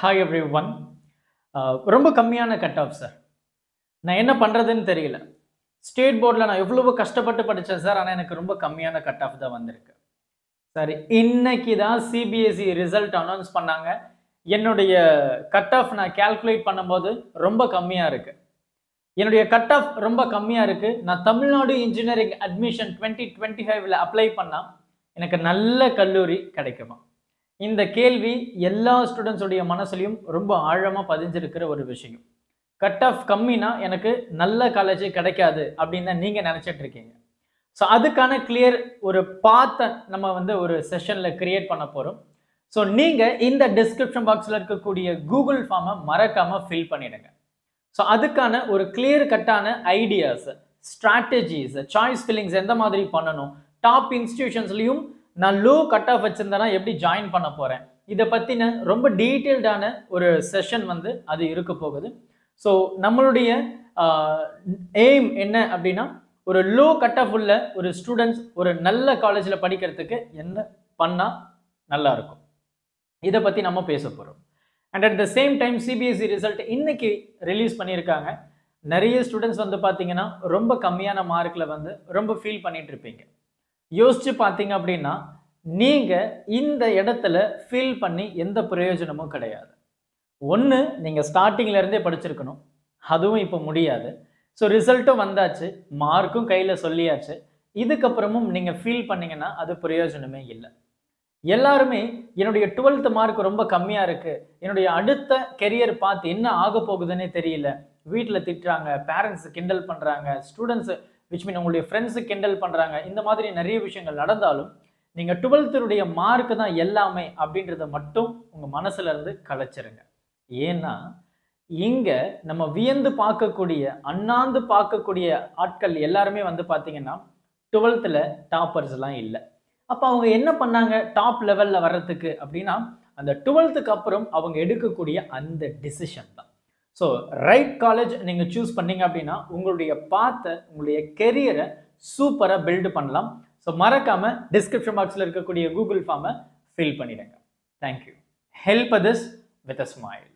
Hi every one. ரொம்ப கம்மியான cut off sir. நான் என்ன பண்ணுறதுன்னு தெரியல. ஸ்டேட் போர்டில் நான் எவ்வளவோ கஷ்டப்பட்டு படித்தேன் சார். ஆனால் எனக்கு ரொம்ப கம்மியான கட் ஆஃப் தான் வந்திருக்கு. சரி, இன்னைக்கு தான் சிபிஎஸ்இ ரிசல்ட் அனௌன்ஸ் பண்ணாங்க. என்னுடைய கட் ஆஃப் நான் கால்குலேட் பண்ணும்போது ரொம்ப கம்மியாக இருக்குது. என்னுடைய கட் ஆஃப் ரொம்ப கம்மியாக இருக்குது. நான் தமிழ்நாடு இன்ஜினியரிங் அட்மிஷன் 2025 அப்ளை பண்ணால் எனக்கு நல்ல கல்லூரி கிடைக்குமா? இந்த கேள்வி எல்லா ஸ்டூடெண்ட்ஸுடைய மனசுலையும் ரொம்ப ஆழமாக பதிஞ்சிருக்கிற ஒரு விஷயம். கட் ஆஃப் கம்மினா எனக்கு நல்ல காலேஜே கிடைக்காது அப்படின்னு தான் நீங்கள் நினச்சிட்டு இருக்கீங்க. ஸோ அதுக்கான கிளியர் ஒரு பாத்தை நம்ம ஒரு செஷனில் கிரியேட் பண்ண போகிறோம். ஸோ நீங்கள் இந்த டிஸ்கிரிப்ஷன் பாக்ஸில் இருக்கக்கூடிய கூகுள் ஃபார்மை மறக்காமல் ஃபில் பண்ணிடுங்க. ஸோ அதுக்கான ஒரு கிளியர் கட்டான ஐடியாஸ், ஸ்ட்ராட்டஜிஸ், சாய்ஸ் ஃபில்லிங்ஸ் எந்த மாதிரி பண்ணணும், டாப் இன்ஸ்டிடியூஷன்ஸ்லையும் நான் லோ கட் ஆஃப் வச்சிருந்தேன்னா எப்படி ஜாயின் பண்ண போகிறேன், இதை பற்றின ரொம்ப டீட்டெயில்டான ஒரு செஷன் அது இருக்க போகுது. ஸோ நம்மளுடைய எய்ம் என்ன அப்படின்னா, ஒரு லோ கட் ஆஃப் உள்ள ஒரு ஸ்டூடெண்ட்ஸ் ஒரு நல்ல காலேஜில் படிக்கிறதுக்கு என்ன பண்ணால் நல்லா இருக்கும், இதை பற்றி நம்ம பேச போகிறோம். And at the same time CBSE result இன்னைக்கு ரிலீஸ் பண்ணியிருக்காங்க. நிறைய ஸ்டூடெண்ட்ஸ் பார்த்தீங்கன்னா ரொம்ப கம்மியான மார்க்கில் ரொம்ப ஃபீல் பண்ணிட்டு இருப்பீங்க. யோசிச்சு பார்த்தீங்க அப்படின்னா நீங்கள் இந்த இடத்துல ஃபீல் பண்ணி எந்த பிரயோஜனமும் கிடையாது. ஒன்று, நீங்கள் ஸ்டார்டிங்லேருந்தே படிச்சிருக்கணும், அதுவும் இப்போ முடியாது. ஸோ ரிசல்ட்டும் வந்தாச்சு, மார்க்கும் கையில் சொல்லியாச்சு. இதுக்கப்புறமும் நீங்கள் ஃபீல் பண்ணிங்கன்னா அது பிரயோஜனமே இல்லை. எல்லாருமே என்னுடைய 12th மார்க் ரொம்ப கம்மியாக இருக்குது, என்னுடைய அடுத்த கெரியர் பார்த்து என்ன ஆக போகுதுன்னே தெரியல, வீட்டில் திட்டுறாங்க, பேரண்ட்ஸ் கிண்டல் பண்ணுறாங்க, ஸ்டூடெண்ட்ஸ் விச் மீன் உங்களுடைய ஃப்ரெண்ட்ஸு கிண்டல் பண்ணுறாங்க, இந்த மாதிரி நிறைய விஷயங்கள் நடந்தாலும் நீங்கள் 12th மார்க்கு தான் எல்லாமே அப்படின்றத மட்டும் உங்கள் மனசுலேருந்து கலைச்சிருங்க. ஏன்னா இங்கே நம்ம வியந்து பார்க்கக்கூடிய, அண்ணாந்து பார்க்கக்கூடிய ஆட்கள் எல்லாருமே பார்த்தீங்கன்னா 12th டாப்பர்ஸ்லாம் இல்லை. அப்போ அவங்க என்ன பண்ணாங்க டாப் லெவலில் வர்றதுக்கு அப்படின்னா, அந்த 12th அப்புறம் அவங்க எடுக்கக்கூடிய அந்த டிசிஷன் தான். ஸோ ரைட் காலேஜ் நீங்கள் சூஸ் பண்ணீங்க அப்படின்னா உங்களுடைய பாத்தை, உங்களுடைய கெரியரை சூப்பராக பில்டு பண்ணலாம். ஸோ மறக்காமல் டிஸ்கிரிப்ஷன் பாக்ஸில் இருக்கக்கூடிய கூகுள் ஃபார்மை ஃபில் பண்ணிடுங்க. Thank you. Help others with a smile.